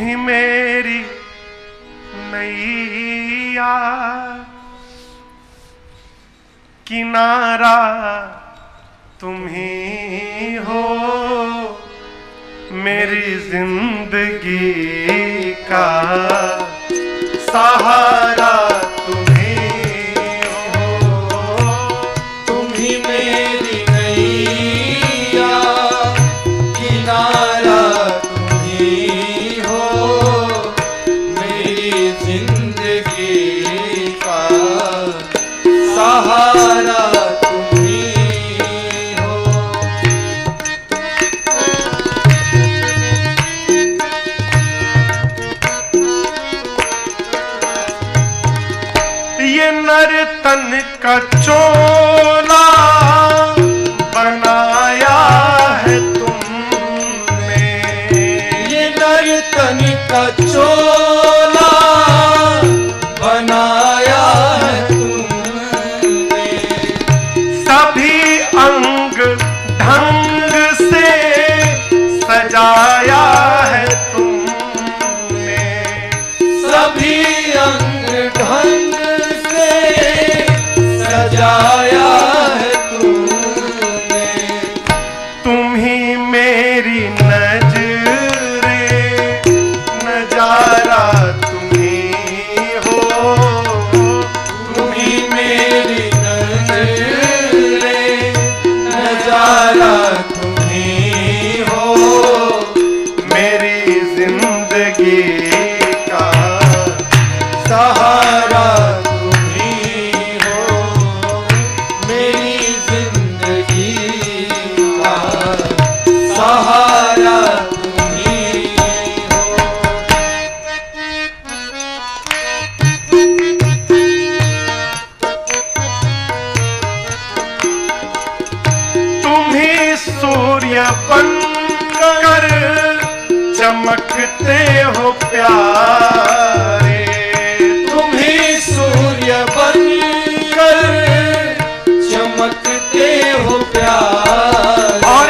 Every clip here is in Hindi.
ही मेरी नैया, किनारा तुम ही हो, मेरी जिंदगी का सहारा तुम ही हो। तुम ही मेरी नैया, किनारा तुम ही हो, मेरी जिंदगी का सहारा तुम ही हो। ये नर्तन का चोला बनाया है तुमने, ये नर्तन का चोला बनाया है तुमने, सभी अंग ढंग से सजाया है तुमने, सभी अंग ढंग से सजाया है तुमने। तुम ही मेरी नजरे, नजारा तुम ही हो। तुम ही मेरी नजरे, नजारा तुम ही हो, मेरी जिंदगी का सहारा तुम ही हो, मेरी जिंदगी का सहारा तुम ही हो। तुम ही सूर्य बनकर चमकते हो प्यारे, तुम ही सूर्य बनकर चमकते हो प्यारे, और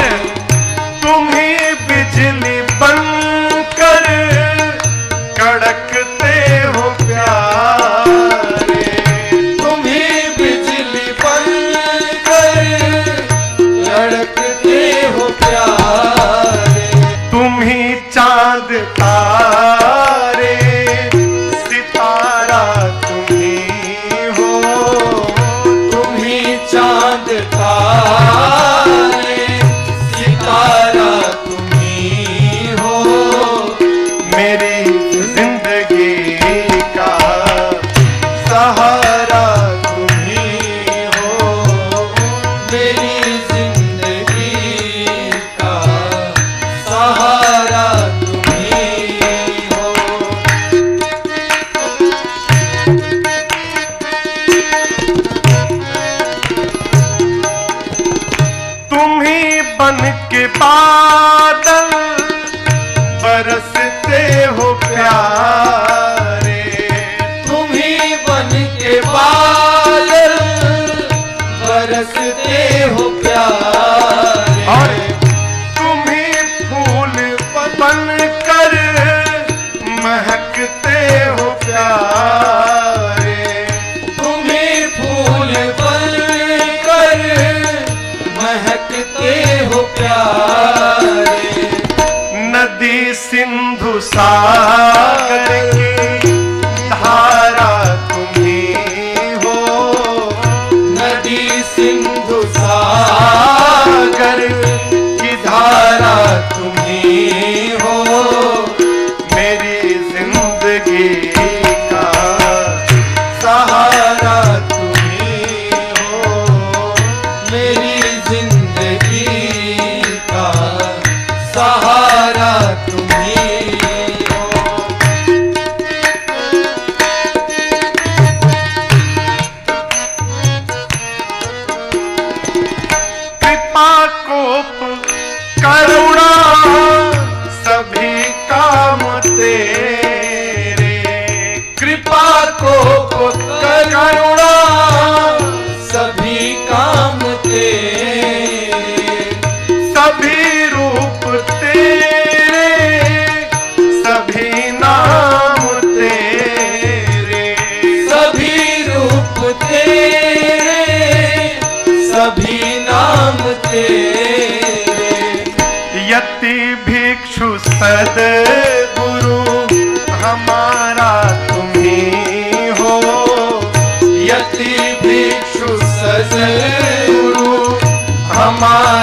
तुम ही बिजली बनकर कड़कते हो प्यारे, तुम ही बिजली बनकर लड़कते हो प्यारे। तुम ही चांद तारे, सितारा तुम ही हो। तुम ही चांद तारे, सितारा तुम ही हो, मेरी जिंदगी का सहारा तुम ही हो। मेरी जिंदगी का सहारा तुम ही हो। तुम ही बन के बादल बरसते हो प्यारे, तुम ही बन के बादल बरसते हो प्यारे, और तुम ही फूल बनकर महकते हो प्यारे, तुम ही फूल बनकर महकते हो प्यारे। नदी सिंधु सागर की धारा तुम ही हो। नदी सिंधु सागर की धारा तुम ही हो, मेरी जिंदगी का सहारा तुम ही हो। मेरी जिंदगी का सहारा तुम ही हो। सद्गुरु हमारा तुम्ही हो। यति भिक्षु सद्गुरु हमारा